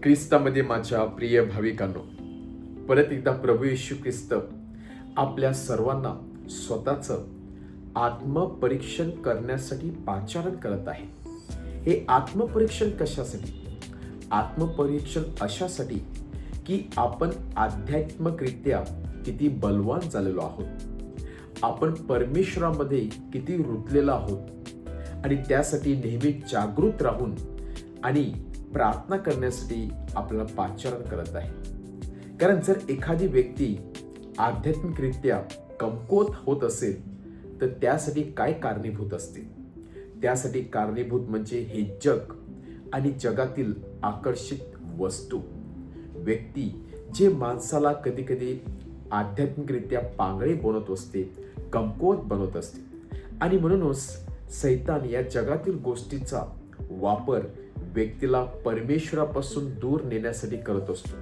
ख्रिस्तामध्ये माझ्या प्रिय भाविकांनो, परत एकदा प्रभू येशू ख्रिस्त आपल्या सर्वांना स्वतःचं आत्मपरीक्षण करण्यासाठी पाचारण करत आहे. हे आत्मपरीक्षण कशासाठी? आत्मपरीक्षण अशासाठी की आपण आध्यात्मिकरित्या किती बलवान झालेलो आहोत, आपण परमेश्वरामध्ये किती रुतलेलो आहोत आणि त्यासाठी नेहमी जागृत राहून आणि प्रार्थना करण्यासाठी आपल्याला पाचारण करत आहे. कारण जर एखादी व्यक्ती आध्यात्मिकरित्या कमकुवत होत असेल तर त्यासाठी काय कारणीभूत असते? त्यासाठी कारणीभूत म्हणजे हे जग आणि जगातील आकर्षित वस्तू, व्यक्ती जे माणसाला कधी कधी आध्यात्मिकरित्या पांगळे बनवत असते, कमकुवत बनवत असते. आणि म्हणूनच सैतान या जगातील गोष्टीचा वापर व्यक्तीला परमेश्वरापासून दूर नेण्यासाठी करत असतो,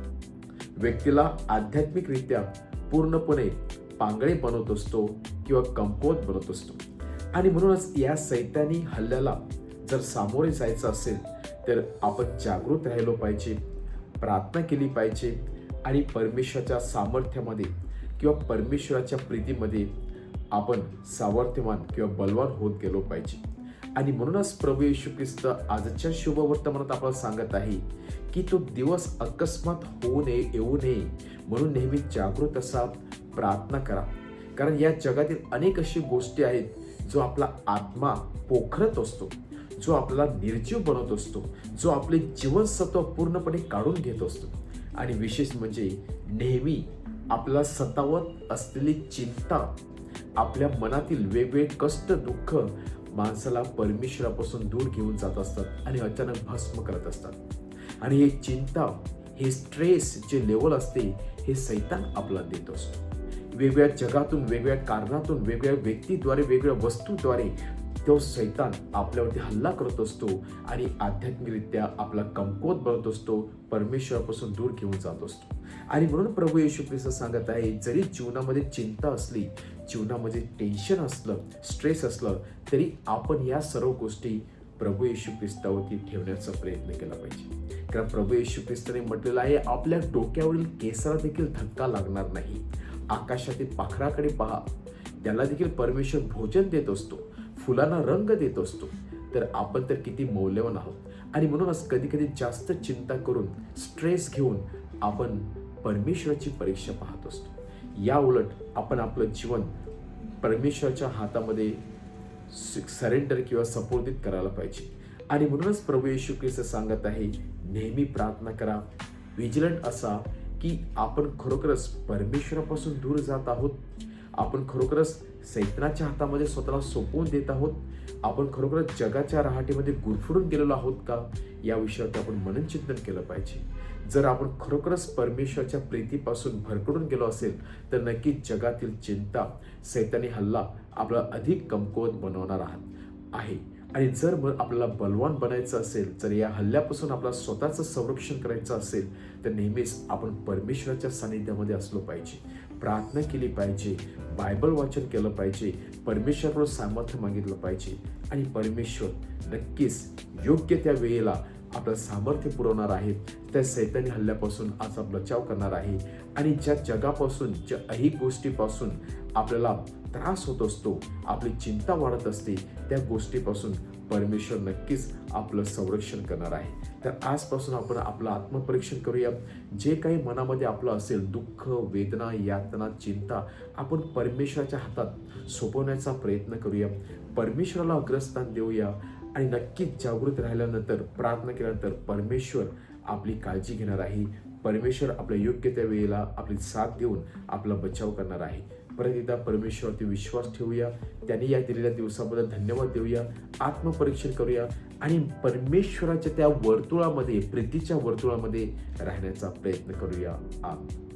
व्यक्तीला आध्यात्मिकरित्या पूर्णपणे पांगळे बनवत असतो किंवा कमकुवत बनवत असतो. आणि म्हणूनच या सैतानी हल्ल्याला जर सामोरे जायचं असेल तर आपण जागृत राहिलो पाहिजे, प्रार्थना केली पाहिजे आणि परमेश्वराच्या सामर्थ्यामध्ये किंवा परमेश्वराच्या प्रीतीमध्ये आपण सामर्थ्यवान किंवा बलवान होत गेलो पाहिजे. आणि म्हणूनच प्रभू येशू ख्रिस्त आजच्या शुभवर्तमानात आपल्याला सांगत आहे की तो दिवस अकस्मात येऊ नये म्हणून नेहमी जागृत असा, प्रार्थना करा. कारण या जगातील अनेक अशी गोष्टी आहेत जो आपला आत्मा पोखरत असतो, जो आपल्याला निर्जीव बनवत असतो, जो आपले जीवनसत्व पूर्णपणे काढून घेत असतो. आणि विशेष म्हणजे नेहमी आपल्याला सतावत असलेली चिंता, आपल्या मनातील वेगवेगळे कष्ट, दुःख माणसाला परमेश्वरापासून दूर घेऊन जात असतात आणि अचानक भस्म करत असतात. आणि हे चिंता, हे स्ट्रेस जे लेवल असते हे सैतान आपल्याला देत असतो. वेगवेगळ्या जगातून, वेगवेगळ्या कारणातून, वेगवेगळ्या व्यक्तीद्वारे, वेगवेगळ्या वस्तूद्वारे तो सैतान आपल्यावरती हल्ला करत असतो आणि आध्यात्मिकरित्या आपला कमकुवत बनवत असतो, परमेश्वरापासून दूर घेऊन जात असतो. आणि म्हणून प्रभू येशू ख्रिस्त सांगत आहे, जरी जीवनामध्ये चिंता असली, जीवनामध्ये टेन्शन असलं, स्ट्रेस असलं, तरी आपण या सर्व गोष्टी प्रभू येशू ख्रिस्तावरती ठेवण्याचा प्रयत्न केला पाहिजे. कारण प्रभू येशू ख्रिस्ताने म्हटलेलं आहे, आपल्या डोक्यावरील केसाला देखील धक्का लागणार नाही. आकाशातील पाखराकडे पहा, त्याला देखील परमेश्वर भोजन देत असतो, फुलांना रंग देत असतो. तर आपण तर किती मौल्यवान आहोत. आणि म्हणूनच कधी कधी जास्त चिंता करून, स्ट्रेस घेऊन आपण परमेश्वराची परीक्षा पाहत असतो. या उलट आपण आपलं जीवन परमेश्वराच्या हातामध्ये सरेंडर किंवा सपोर्दित करायला पाहिजे. आणि म्हणूनच प्रभू येशू ख्रिस्त सांगत आहे, नेहमी प्रार्थना करा, विजिलंट असा की आपण खरोखरच परमेश्वरापासून दूर जात आहोत, आपण खरोखरच सैतानाच्या हातामध्ये स्वतःला सोपवून देत आहोत, आपण खरोखरच जगाच्या रहाटीमध्ये गुरफटून गेलेलो आहोत का, या विषयावर आपण मननचिंतन केलं पाहिजे. जर आपण खरोखरच परमेश्वराच्या प्रीतीपासून भरकटून गेलो असेल तर नक्कीच जगातील चिंता, सैतानी हल्ला आपल्याला अधिक कमकुवत बनवणार आहे. आणि जर आपल्याला बलवान बनायचं असेल, जर या हल्ल्यापासून आपल्याला स्वतःचं संरक्षण करायचं असेल तर नेहमीच आपण परमेश्वराच्या सानिध्यामध्ये असलो पाहिजे, प्रार्थना केली पाहिजे, बायबल वाचन केलं पाहिजे, परमेश्वराकडून सामर्थ्य मागितलं पाहिजे. आणि परमेश्वर नक्कीच योग्य त्या वेळेला आपलं सामर्थ्य पुरवणार आहे, त्या सैतानी हल्ल्यापासून आज आपला बचाव करणार आहे. आणि ज्या जगापासून, ज्या अनेक गोष्टीपासून आपल्याला त्रास होत असतो, आपली चिंता वाढत असते, त्या गोष्टीपासून परमेश्वर नक्कीच आपलं संरक्षण करणार आहे. तर आजपासून आपण आपलं आत्मपरीक्षण करूया. जे काही मनामध्ये आपलं असेल, दुःख, वेदना, यातना, चिंता, आपण परमेश्वराच्या हातात सोपवण्याचा प्रयत्न करूया, परमेश्वराला अग्रस्थान देऊया. आणि नक्कीच जागृत राहिल्यानंतर, प्रार्थना केल्यानंतर परमेश्वर आपली काळजी घेणार आहे. परमेश्वर आपल्या योग्य त्या वेळेला आपली साथ देऊन आपला बचाव करणार आहे. परत एकदा परमेश्वरावरती विश्वास ठेवूया, त्यांनी या दिलेल्या दिवसाबद्दल धन्यवाद देऊया, आत्मपरीक्षण करूया आणि परमेश्वराच्या त्या वर्तुळामध्ये, प्रीतीच्या वर्तुळामध्ये राहण्याचा प्रयत्न करूया. आमेन.